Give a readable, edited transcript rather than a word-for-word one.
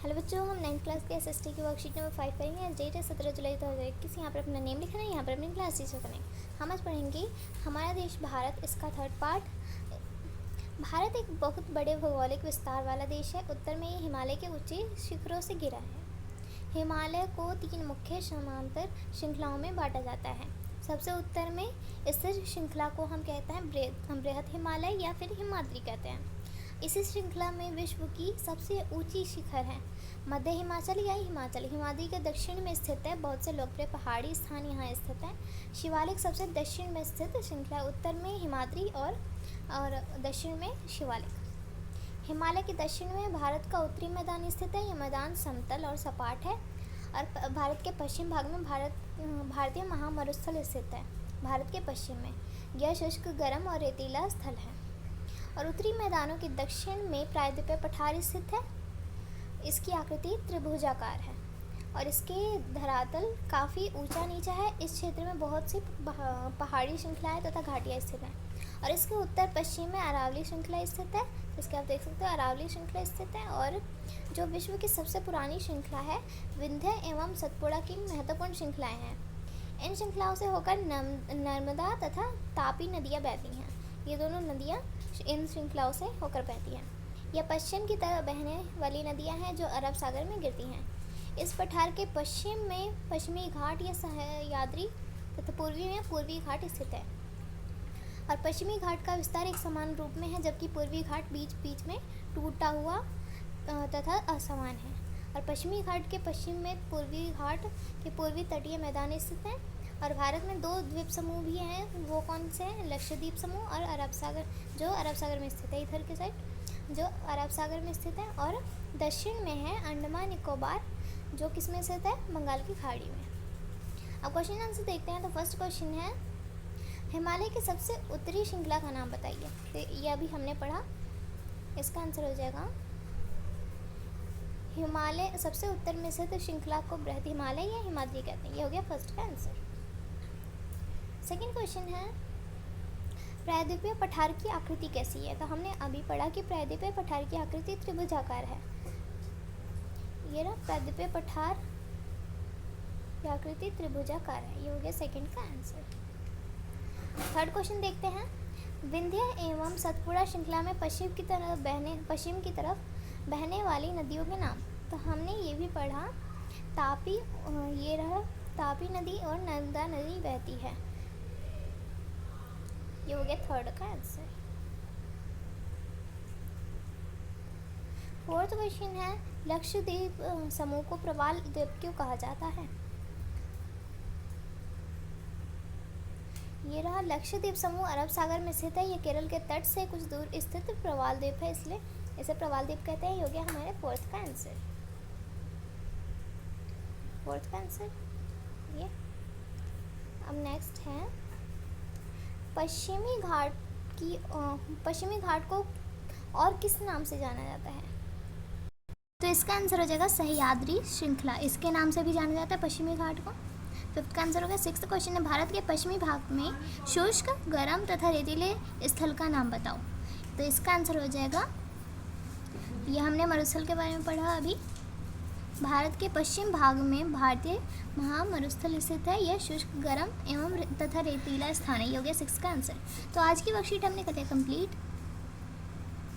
Hello बच्चों, हम 9th class के एसएसटी की वर्कशीट नंबर 5 पढ़ेंगे। आज डेट है 17 जुलाई 2021। यहाँ पर अपना नेम लिखना है, यहाँ पर अपनी क्लास टीचर का नेम। हम आज पढ़ेंगे हमारा देश भारत, इसका थर्ड पार्ट। भारत एक बहुत बड़े भौगोलिक विस्तार वाला देश है। उत्तर में ये हिमालय के ऊंचे शिखरों से घिरा है। हिमालय को 3 मुख्य समांतर श्रृंखलाओं में बांटा जाता है। सबसे उत्तर में स्थित श्रृंखला को हम कहते हैं बृहद हिमालय या फिर हिमाद्री कहते हैं। इसी श्रृंखला में विश्व की सबसे ऊंची शिखर है मध्य हिमाचल या हिमाचल। हिमाद्री के दक्षिण में स्थित है। बहुत से लोकप्रिय पहाड़ी स्थान यहाँ स्थित हैं। शिवालिक सबसे दक्षिण में स्थित श्रृंखला, उत्तर में हिमाद्री और दक्षिण में शिवालिक। हिमालय के दक्षिण में भारत का उत्तरी मैदान स्थित है। यह मैदान समतल और सपाट है। और भारत के पश्चिम भाग में भारतीय महामरुस्थल स्थित है। भारत के पश्चिम में यह शुष्क, गर्म और रेतीला स्थल है। और उत्तरी मैदानों के दक्षिण में प्रायद्वीपीय पठार स्थित है। इसकी आकृति त्रिभुजाकार है और इसके धरातल काफ़ी ऊंचा नीचा है। इस क्षेत्र में बहुत सी पहाड़ी श्रृंखलाएं तथा घाटियाँ स्थित हैं। और इसके उत्तर पश्चिम में अरावली श्रृंखला स्थित है। इसके आप देख सकते हो अरावली श्रृंखला स्थित है। और जो विश्व की सबसे पुरानी श्रृंखला है, विंध्य एवं सतपुड़ा की महत्वपूर्ण श्रृंखलाएँ हैं। इन श्रृंखलाओं से होकर नर्मदा तथा तापी नदियाँ बहती हैं। ये दोनों नदियाँ इन श्रृंखलाओं से होकर बहती हैं। यह पश्चिम की तरफ बहने वाली नदियाँ हैं जो अरब सागर में गिरती हैं। इस पठार के पश्चिम में पश्चिमी घाट या सह्याद्री तथा पूर्वी में पूर्वी घाट स्थित है। और पश्चिमी घाट का विस्तार एक समान रूप में है, जबकि पूर्वी घाट बीच बीच में टूटा हुआ तथा असमान है। और पश्चिमी घाट के पश्चिम में पूर्वी घाट के पूर्वी तटीय मैदान स्थित हैं। और भारत में 2 द्वीप समूह भी हैं। वो कौन से हैं? लक्षद्वीप समूह और अरब सागर, जो अरब सागर में स्थित है, इधर के साइड जो अरब सागर में स्थित है। और दक्षिण में है अंडमान निकोबार, जो किस में स्थित है? बंगाल की खाड़ी में। अब क्वेश्चन आंसर देखते हैं। तो फर्स्ट क्वेश्चन है, हिमालय की सबसे उत्तरी श्रृंखला का नाम बताइए। तो यह अभी हमने पढ़ा, इसका आंसर हो जाएगा हिमालय। सबसे उत्तर में स्थित श्रृंखला को बृहद हिमालय या हिमाद्री कहते हैं। यह हो गया फर्स्ट का आंसर। सेकेंड क्वेश्चन है, प्रायद्वीपीय पठार की आकृति कैसी है? तो हमने अभी पढ़ा कि प्रायद्वीपीय पठार की आकृति त्रिभुजाकार है। ये रहा प्रायद्वीपीय पठार की आकृति त्रिभुजाकार है। ये हो गया सेकंड का आंसर। थर्ड क्वेश्चन देखते हैं, विंध्य एवं सतपुड़ा श्रृंखला में पश्चिम की तरफ बहने वाली नदियों के नाम। तो हमने ये भी पढ़ा, तापी, ये रहा तापी नदी और नर्मदा नदी बहती है। ये हो गया थर्ड का आंसर। फोर्थ क्वेश्चन है, लक्षद्वीप समूह को प्रवाल द्वीप क्यों कहा जाता है? ये रहा लक्षद्वीप समूह अरब सागर में स्थित है। ये केरल के तट से कुछ दूर स्थित प्रवाल द्वीप है, इसलिए इसे प्रवाल द्वीप कहते हैं। ये हो गया हमारे फोर्थ का आंसर। फोर्थ का आंसर ये। अब नेक्स्ट है, पश्चिमी घाट को और किस नाम से जाना जाता है? तो इसका आंसर हो जाएगा सह्याद्री श्रृंखला। इसके नाम से भी जाना जाता है पश्चिमी घाट को। फिफ्थ का आंसर हो गया। सिक्स्थ क्वेश्चन है, भारत के पश्चिमी भाग में शुष्क, गर्म तथा रेतीले स्थल का नाम बताओ। तो इसका आंसर हो जाएगा, यह हमने मरुस्थल के बारे में पढ़ा अभी। भारत के पश्चिम भाग में भारतीय महामरुस्थल स्थित है। यह शुष्क, गर्म एवं तथा रेतीला स्थान है। ये हो गया 6 का आंसर। तो आज की वर्कशीट हमने कर दिया कंप्लीट।